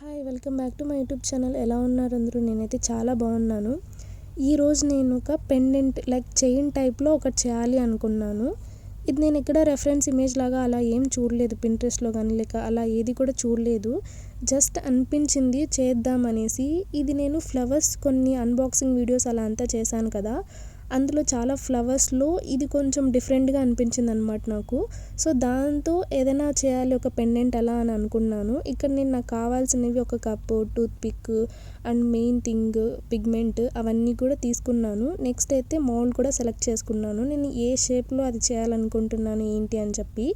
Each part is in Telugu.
Hi welcome back to my YouTube channel. ఎలా ఉన్నారు అందరూ? నేనైతే చాలా బాగున్నాను. ఈరోజు నేను ఒక పెండెంట్ లైక్ చైన్ టైప్లో ఒకటి చేయాలి అనుకున్నాను. ఇది నేను ఎక్కడ రెఫరెన్స్ ఇమేజ్ లాగా అలా ఏం చూడలేదు, పింట్రెస్ట్లో కానీ లేక అలా ఏది కూడా చూడలేదు. జస్ట్ అనిపించింది చేద్దాం అనేసి. ఇది నేను ఫ్లవర్స్ కొన్ని అన్బాక్సింగ్ వీడియోస్ అలా అంతా చేశాను కదా, అందులో చాలా ఫ్లవర్స్లో ఇది కొంచెం డిఫరెంట్గా అనిపించింది అనమాట నాకు. సో దాంతో ఏదైనా చేయాలి ఒక పెండెంట్ అలా అని అనుకున్నాను. ఇక్కడ నేను నాకు కావాల్సినవి ఒక cup, toothpick and main thing pigment అవన్నీ కూడా తీసుకున్నాను. నెక్స్ట్ అయితే మౌల్డ్ కూడా సెలెక్ట్ చేసుకున్నాను. నేను ఏ షేప్లో అది చేయాలనుకుంటున్నాను ఏంటి అని చెప్పి.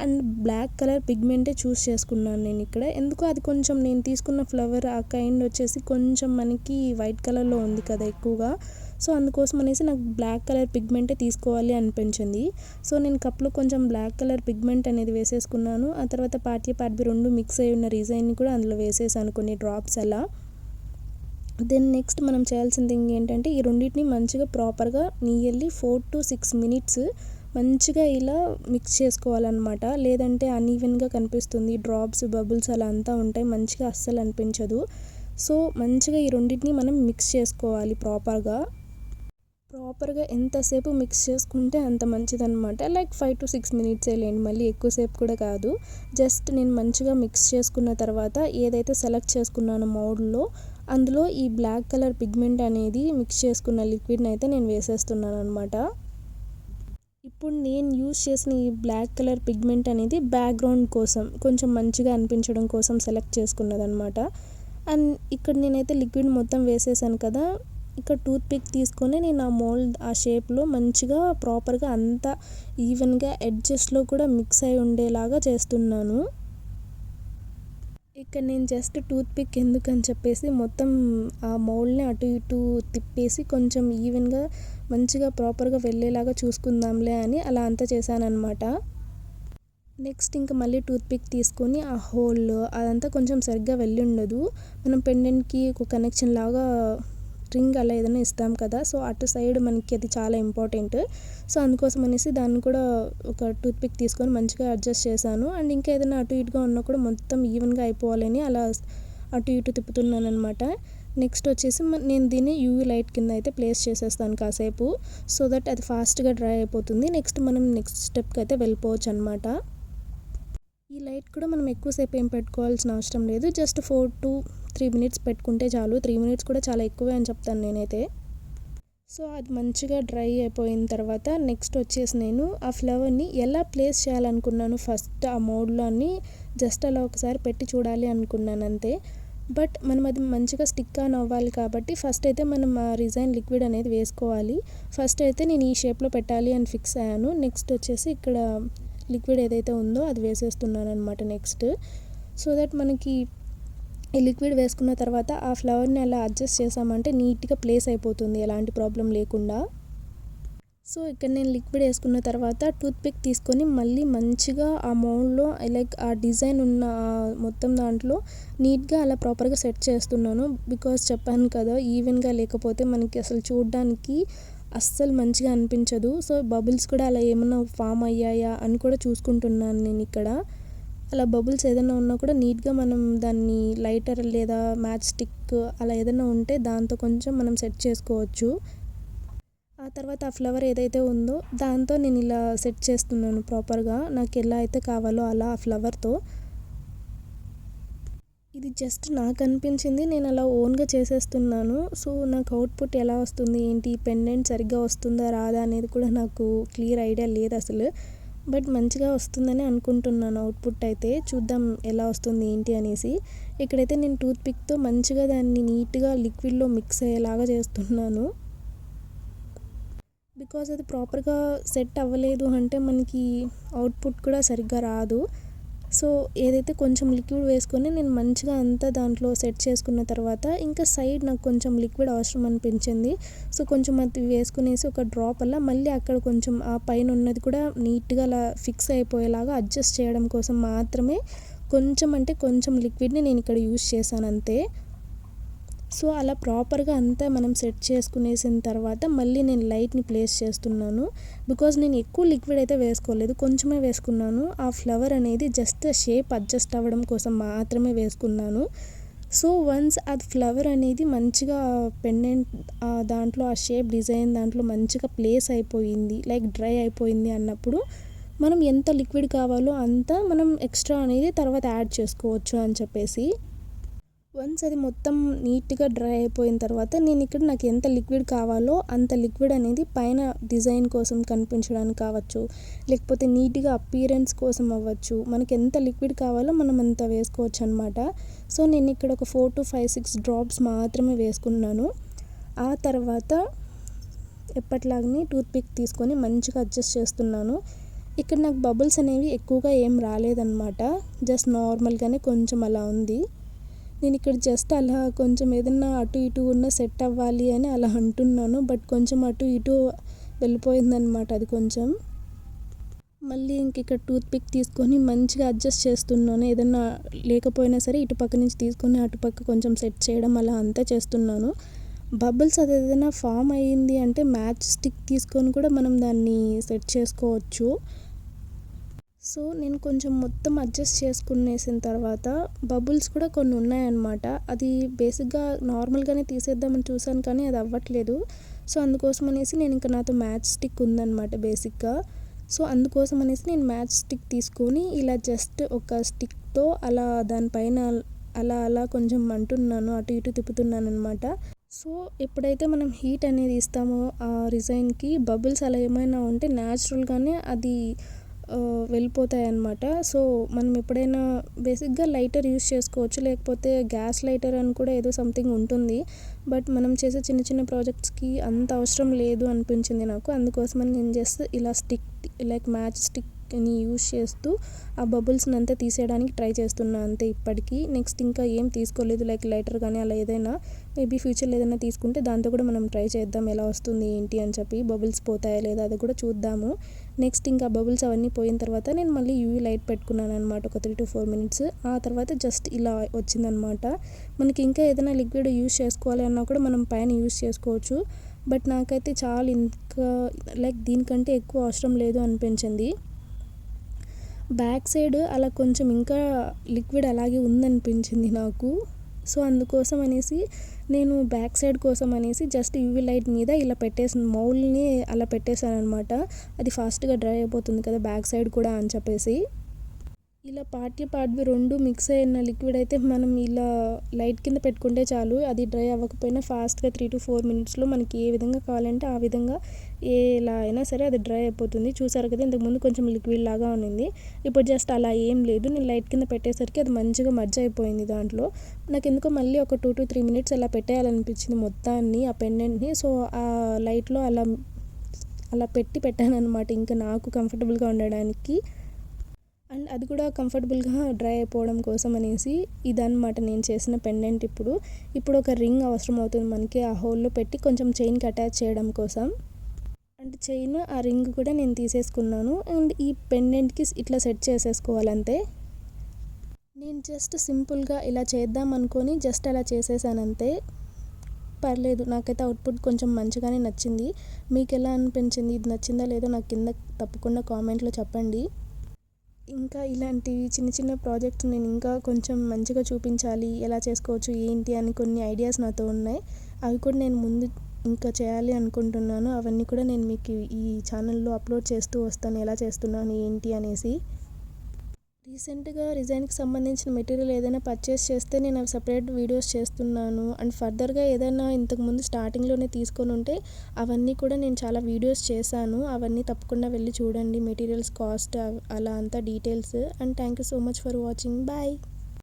అండ్ బ్లాక్ కలర్ పిగ్మెంటే చూస్ చేసుకున్నాను నేను ఇక్కడ. ఎందుకు అది కొంచెం నేను తీసుకున్న ఫ్లవర్ ఆ కైండ్ వచ్చేసి కొంచెం మనకి వైట్ కలర్లో ఉంది కదా ఎక్కువగా. సో అందుకోసం అనేసి నాకు బ్లాక్ కలర్ పిగ్మెంటే తీసుకోవాలి అనిపించింది. సో నేను కప్లో కొంచెం బ్లాక్ కలర్ పిగ్మెంట్ అనేది వేసేసుకున్నాను. ఆ తర్వాత పార్ట్ ఏ పార్ట్ బి రెండు మిక్స్ అయి ఉన్న డిజైన్ని కూడా అందులో వేసేసాను కొన్ని డ్రాప్స్ అలా. దెన్ నెక్స్ట్ మనం చేయాల్సిన థింగ్ ఏంటంటే ఈ రెండింటిని మంచిగా ప్రాపర్గా నియర్లీ 4 to 6 minutes మంచిగా ఇలా మిక్స్ చేసుకోవాలన్నమాట. లేదంటే అన్ఈవెన్గా కనిపిస్తుంది, డ్రాప్స్ బబుల్స్ అలా అంతా ఉంటాయి, మంచిగా అస్సలు అనిపించదు. సో మంచిగా ఈ రెండింటిని మనం మిక్స్ చేసుకోవాలి ప్రాపర్గా ఎంతసేపు మిక్స్ చేసుకుంటే అంత మంచిదన్నమాట. లైక్ 5 to 6 minutes లేండి, మళ్ళీ ఎక్కువసేపు కూడా కాదు. జస్ట్ నేను మంచిగా మిక్స్ చేసుకున్న తర్వాత ఏదైతే సెలెక్ట్ చేసుకున్నానో మౌల్డ్లో అందులో ఈ బ్లాక్ కలర్ పిగ్మెంట్ అనేది మిక్స్ చేసుకున్న లిక్విడ్ని అయితే నేను వేసేస్తున్నాను అనమాట. ఇప్పుడు నేను యూజ్ చేసిన ఈ బ్లాక్ కలర్ పిగ్మెంట్ అనేది బ్యాక్గ్రౌండ్ కోసం కొంచెం మంచిగా అనిపించడం కోసం సెలెక్ట్ చేసుకున్నదనమాట. అండ్ ఇక్కడ నేనైతే లిక్విడ్ మొత్తం వేసేసాను కదా, ఇక్కడ టూత్ పిక్ తీసుకొని నేను ఆ మోల్డ్ ఆ షేప్లో మంచిగా ప్రాపర్గా అంతా ఈవెన్గా ఎడ్జెస్లో కూడా మిక్స్ అయి ఉండేలాగా చేస్తున్నాను. ఇక్కడ నేను జస్ట్ టూత్ పిక్ ఎందుకని చెప్పేసి మొత్తం ఆ మౌల్డ్ని అటు ఇటు తిప్పేసి కొంచెం ఈవెన్గా మంచిగా ప్రాపర్గా వెళ్ళేలాగా చూసుకుందాంలే అని అలా అంతా చేశానన్నమాట. నెక్స్ట్ ఇంకా మళ్ళీ టూత్ పిక్ తీసుకొని ఆ హోల్ అదంతా కొంచెం సరిగ్గా వెళ్ళి ఉండదు. మనం పెండెంట్కి ఒక కనెక్షన్ లాగా రింగ్ అలా ఏదైనా ఇస్తాం కదా, సో అటు సైడ్ మనకి అది చాలా ఇంపార్టెంట్. సో అందుకోసం అనేసి దాన్ని కూడా ఒక టూత్ పిక్ తీసుకొని మంచిగా అడ్జస్ట్ చేశాను. అండ్ ఇంకా ఏదైనా అటు ఇటుగా ఉన్నా కూడా మొత్తం ఈవెన్గా అయిపోవాలని అలా అటు ఇటు తిప్పుతున్నాను అనమాట. నెక్స్ట్ వచ్చేసి నేను దీన్ని యూవీ లైట్ కింద అయితే ప్లేస్ చేసేస్తాను కాసేపు, సో దట్ అది ఫాస్ట్గా డ్రై అయిపోతుంది. నెక్స్ట్ మనం నెక్స్ట్ స్టెప్కి అయితే వెళ్ళిపోవచ్చు అనమాట. ఈ లైట్ కూడా మనం ఎక్కువసేపు ఏం పెట్టుకోవాల్సిన అవసరం లేదు, జస్ట్ 4 to 3 minutes పెట్టుకుంటే చాలు. 3 minutes కూడా చాలా ఎక్కువే అని చెప్తాను నేనైతే. సో అది మంచిగా డ్రై అయిపోయిన తర్వాత నెక్స్ట్ వచ్చేసి నేను ఆ ఫ్లవర్ని ఎలా ప్లేస్ చేయాలనుకున్నాను ఫస్ట్ ఆ మోడ్లో అని జస్ట్ అలా ఒకసారి పెట్టి చూడాలి అనుకున్నాను అంతే. బట్ మనం అది మంచిగా స్టిక్ ఆన్ అవ్వాలి కాబట్టి ఫస్ట్ అయితే మనం ఆ రిజైన్ లిక్విడ్ అనేది వేసుకోవాలి. ఫస్ట్ అయితే నేను ఈ షేప్లో పెట్టాలి అని ఫిక్స్ అయ్యాను. నెక్స్ట్ వచ్చేసి ఇక్కడ లిక్విడ్ ఏదైతే ఉందో అది వేసేస్తున్నాను అనమాట నెక్స్ట్. సో దట్ మనకి ఈ లిక్విడ్ వేసుకున్న తర్వాత ఆ ఫ్లవర్ని అలా అడ్జస్ట్ చేసామంటే నీట్గా ప్లేస్ అయిపోతుంది ఎలాంటి ప్రాబ్లం లేకుండా. సో ఇక్కడ నేను లిక్విడ్ వేసుకున్న తర్వాత టూత్ పిక్ తీసుకొని మళ్ళీ మంచిగా ఆ మౌల్డ్లో లైక్ ఆ డిజైన్ ఉన్న మొత్తం దాంట్లో నీట్గా అలా ప్రాపర్గా సెట్ చేస్తున్నాను. బికాజ్ చెప్పాను కదా, ఈవెన్గా లేకపోతే మనకి అసలు చూడడానికి అస్సలు మంచిగా అనిపించదు. సో బబుల్స్ కూడా అలా ఏమన్నా ఫామ్ అయ్యాయా అని కూడా చూసుకుంటున్నాను నేను ఇక్కడ. అలా బబుల్స్ ఏదైనా ఉన్నా కూడా నీట్గా మనం దాన్ని లైటర్ లేదా మ్యాచ్ స్టిక్ అలా ఏదైనా ఉంటే దాంతో కొంచెం మనం సెట్ చేసుకోవచ్చు. ఆ తర్వాత ఆ ఫ్లవర్ ఏదైతే ఉందో దాంతో నేను ఇలా సెట్ చేస్తున్నాను ప్రాపర్గా నాకు ఎలా అయితే కావాలో అలా ఆ ఫ్లవర్తో. ఇది జస్ట్ నాకు అనిపించింది, నేను అలా ఓన్గా చేసేస్తున్నాను. సో నాకు అవుట్పుట్ ఎలా వస్తుంది ఏంటి, పెండెంట్ సరిగ్గా వస్తుందా రాదా అనేది కూడా నాకు క్లియర్ ఐడియా లేదు అసలు. బట్ మంచిగా వస్తుందని అనుకుంటున్నాను అవుట్పుట్ అయితే. చూద్దాం ఎలా వస్తుంది ఏంటి అనేసి. ఇక్కడైతే నేను టూత్ పిక్తో మంచిగా దాన్ని నీట్గా లిక్విడ్లో మిక్స్ అయ్యేలాగా చేస్తున్నాను. బికాజ్ అది ప్రాపర్గా సెట్ అవ్వలేదు అంటే మనకి అవుట్పుట్ కూడా సరిగ్గా రాదు. సో ఏదైతే కొంచెం లిక్విడ్ వేసుకొని నేను మంచిగా అంతా దాంట్లో సెట్ చేసుకున్న తర్వాత ఇంకా సైడ్ నాకు కొంచెం లిక్విడ్ అవసరం అనిపించింది. సో కొంచెం అది వేసుకునేసి ఒక డ్రాప్ అలా మళ్ళీ అక్కడ కొంచెం ఆ పైన ఉన్నది కూడా నీట్గా అలా ఫిక్స్ అయిపోయేలాగా అడ్జస్ట్ చేయడం కోసం మాత్రమే కొంచెం అంటే కొంచెం లిక్విడ్ని నేను ఇక్కడ యూజ్ చేశాను అంతే. సో అలా ప్రాపర్గా అంతా మనం సెట్ చేసుకునేసిన తర్వాత మళ్ళీ నేను లైట్ని ప్లేస్ చేస్తున్నాను. బికాజ్ నేను ఎక్కువ లిక్విడ్ అయితే వేసుకోలేదు, కొంచెమే వేసుకున్నాను. ఆ ఫ్లవర్ అనేది జస్ట్ షేప్ అడ్జస్ట్ అవ్వడం కోసం మాత్రమే వేసుకున్నాను. సో వన్స్ అది ఫ్లవర్ అనేది మంచిగా పెండెంట్ దాంట్లో ఆ షేప్ డిజైన్ దాంట్లో మంచిగా ప్లేస్ అయిపోయింది, లైక్ డ్రై అయిపోయింది అన్నప్పుడు మనం ఎంత లిక్విడ్ కావాలో అంత మనం ఎక్స్ట్రా అనేది తర్వాత యాడ్ చేసుకోవచ్చు అని చెప్పేసి. వన్స్ అది మొత్తం నీట్గా డ్రై అయిపోయిన తర్వాత నేను ఇక్కడ నాకు ఎంత లిక్విడ్ కావాలో అంత లిక్విడ్ అనేది పైన డిజైన్ కోసం కనిపించడానికి కావచ్చు, లేకపోతే నీట్గా అపీరెన్స్ కోసం అవ్వచ్చు, మనకి ఎంత లిక్విడ్ కావాలో మనం అంత వేసుకోవచ్చు అనమాట. సో నేను ఇక్కడ ఒక 4 to 5, 6 డ్రాప్స్ మాత్రమే వేసుకున్నాను. ఆ తర్వాత ఎప్పటిలాగానే టూత్పిక్ తీసుకొని మంచిగా అడ్జస్ట్ చేస్తున్నాను. ఇక్కడ నాకు బబుల్స్ అనేవి ఎక్కువగా ఏం రాలేదన్నమాట, జస్ట్ నార్మల్గానే కొంచెం అలా ఉంది. నేను ఇక్కడ జస్ట్ అలా కొంచెం ఏదన్నా అటు ఇటు ఉన్న సెట్ అవ్వాలి అని అలా అంటున్నాను, బట్ కొంచెం అటు ఇటు వెళ్ళిపోయిందనమాట అది కొంచెం. మళ్ళీ ఇంక ఇక్కడ టూత్పిక్ తీసుకొని మంచిగా అడ్జస్ట్ చేస్తున్నాను. ఏదన్నా లేకపోయినా సరే ఇటుపక్క నుంచి తీసుకొని అటుపక్క కొంచెం సెట్ చేయడం అలా అంతా చేస్తున్నాను. బబుల్స్ అది ఏదైనా ఫామ్ అయ్యింది అంటే మ్యాచ్ స్టిక్ తీసుకొని కూడా మనం దాన్ని సెట్ చేసుకోవచ్చు. సో నేను కొంచెం మొత్తం అడ్జస్ట్ చేసుకునేసిన తర్వాత బబుల్స్ కూడా కొన్ని ఉన్నాయన్నమాట. అది బేసిక్గా నార్మల్గానే తీసేద్దామని చూసాను కానీ అది అవ్వట్లేదు. సో అందుకోసం అనేసి నేను ఇంకా నాతో మ్యాచ్ స్టిక్ ఉందన్నమాట బేసిక్గా. సో అందుకోసం అనేసి నేను మ్యాచ్ స్టిక్ తీసుకొని ఇలా జస్ట్ ఒక స్టిక్తో అలా దానిపైన అలా అలా కొంచెం అంటున్నాను, అటు ఇటు తిప్పుతున్నాను అనమాట. సో ఎప్పుడైతే మనం హీట్ అనేది ఇస్తామో ఆ డిజైన్కి బబుల్స్ అలా ఏమైనా ఉంటే న్యాచురల్గానే అది వెళ్ళిపోతాయి అన్నమాట. సో మనం ఎప్పుడైనా బేసిక్గా లైటర్ యూస్ చేసుకోవచ్చు, లేకపోతే గ్యాస్ లైటర్ అని కూడా ఏదో సంథింగ్ ఉంటుంది. బట్ మనం చేసే చిన్న చిన్న ప్రాజెక్ట్స్కి అంత అవసరం లేదు అనిపించింది నాకు. అందుకోసమని నేను జస్ట్ ఇలా స్టిక్ లైక్ మ్యాచ్ స్టిక్ని యూస్ చేస్తూ ఆ బబుల్స్ని అంతా తీసేయడానికి ట్రై చేస్తున్నాను అంతే ఇప్పటికీ. నెక్స్ట్ ఇంకా ఏం తీసుకోలేదు, లైక్ లైటర్ కానీ అలా ఏదైనా మేబీ ఫ్యూచర్లో ఏదైనా తీసుకుంటే దాంతో కూడా మనం ట్రై చేద్దాం ఎలా వస్తుంది ఏంటి అని చెప్పి, బబుల్స్ పోతాయా లేదా అది కూడా చూద్దాము. నెక్స్ట్ ఇంకా బబుల్స్ అవన్నీ పోయిన తర్వాత నేను మళ్ళీ యూవీ లైట్ పెట్టుకున్నాను అనమాట ఒక 3 to 4 minutes. ఆ తర్వాత జస్ట్ ఇలా వచ్చిందనమాట. మనకి ఇంకా ఏదైనా లిక్విడ్ యూస్ చేసుకోవాలి అన్నా కూడా మనం పైన యూస్ చేసుకోవచ్చు. బట్ నాకైతే చాలా ఇంకా లైక్ దీనికంటే ఎక్కువ అవసరం లేదు అనిపించింది. బ్యాక్ సైడ్ అలా కొంచెం ఇంకా లిక్విడ్ అలాగే ఉందనిపించింది నాకు. సో అందుకోసం అనేసి నేను బ్యాక్ సైడ్ కోసం అనేసి జస్ట్ యూవీ లైట్ మీద ఇలా పెట్టేసిన మౌల్డ్ని అలా పెట్టేశాను అనమాట. అది ఫాస్ట్గా డ్రై అయిపోతుంది కదా బ్యాక్ సైడ్ కూడా అని చెప్పేసి. ఇలా పార్ట్వి రెండు మిక్స్ అయిన లిక్విడ్ అయితే మనం ఇలా లైట్ కింద పెట్టుకుంటే చాలు, అది డ్రై అవ్వకపోయినా ఫాస్ట్గా 3 to 4 minutesలో మనకి ఏ విధంగా కావాలంటే ఆ విధంగా ఎలా అయినా సరే అది డ్రై అయిపోతుంది. చూసారు కదా ఇంతకుముందు కొంచెం లిక్విడ్ లాగా ఉన్నింది, ఇప్పుడు జస్ట్ అలా ఏం లేదు. నేను లైట్ కింద పెట్టేసరికి అది మంచిగా మర్జ్ అయిపోయింది దాంట్లో. నాకు ఎందుకో మళ్ళీ ఒక 2 to 3 minutes అలా పెట్టేయాలనిపించింది మొత్తాన్ని ఆ పెండెంట్ని. సో ఆ లైట్లో అలా పెట్టాను అనమాట, ఇంకా నాకు కంఫర్టబుల్గా ఉండడానికి. అండ్ అది కూడా కంఫర్టబుల్గా డ్రై అయిపోవడం కోసం అనేసి ఇదన్నమాట నేను చేసిన పెండెంట్. ఇప్పుడు ఒక రింగ్ అవసరం అవుతుంది మనకి, ఆ హోల్లో పెట్టి కొంచెం చైన్కి అటాచ్ చేయడం కోసం. అండ్ చైన్ ఆ రింగ్ కూడా నేను తీసేసుకున్నాను. అండ్ ఈ పెండెంట్కి ఇట్లా సెట్ చేసేసుకోవాలంతే. నేను జస్ట్ సింపుల్గా ఇలా చేద్దాం అనుకొని జస్ట్ అలా చేసేసానంతే. పర్లేదు, నాకైతే అవుట్పుట్ కొంచెం మంచిగానే నచ్చింది. మీకు ఎలా అనిపించింది, ఇది నచ్చిందా లేదో నాకు కింద తప్పకుండా కామెంట్లో చెప్పండి. ఇంకా ఇలాంటివి చిన్న చిన్న ప్రాజెక్ట్స్ నేను ఇంకా కొంచెం మంచిగా చూపించాలి, ఎలా చేసుకోవచ్చు ఏంటి అని కొన్ని ఐడియాస్ నాతో ఉన్నాయి. అవి కూడా నేను ముందు ఇంకా చేయాలి అనుకుంటున్నాను. అవన్నీ కూడా నేను మీకు ఈ ఛానల్లో అప్లోడ్ చేస్తూ వస్తాను, ఎలా చేస్తున్నాను ఏంటి అనేసి. రీసెంట్గా డిజైన్కి సంబంధించిన మెటీరియల్ ఏదైనా పర్చేస్ చేస్తే నేను అవి సపరేట్ వీడియోస్ చేస్తున్నాను. అండ్ ఫర్దర్గా ఏదైనా ఇంతకుముందు స్టార్టింగ్లోనే తీసుకొని ఉంటే అవన్నీ కూడా నేను చాలా వీడియోస్ చేశాను, అవన్నీ తప్పకుండా వెళ్ళి చూడండి. మెటీరియల్స్ కాస్ట్ అలా అంతా details. And thank you so much for watching. Bye.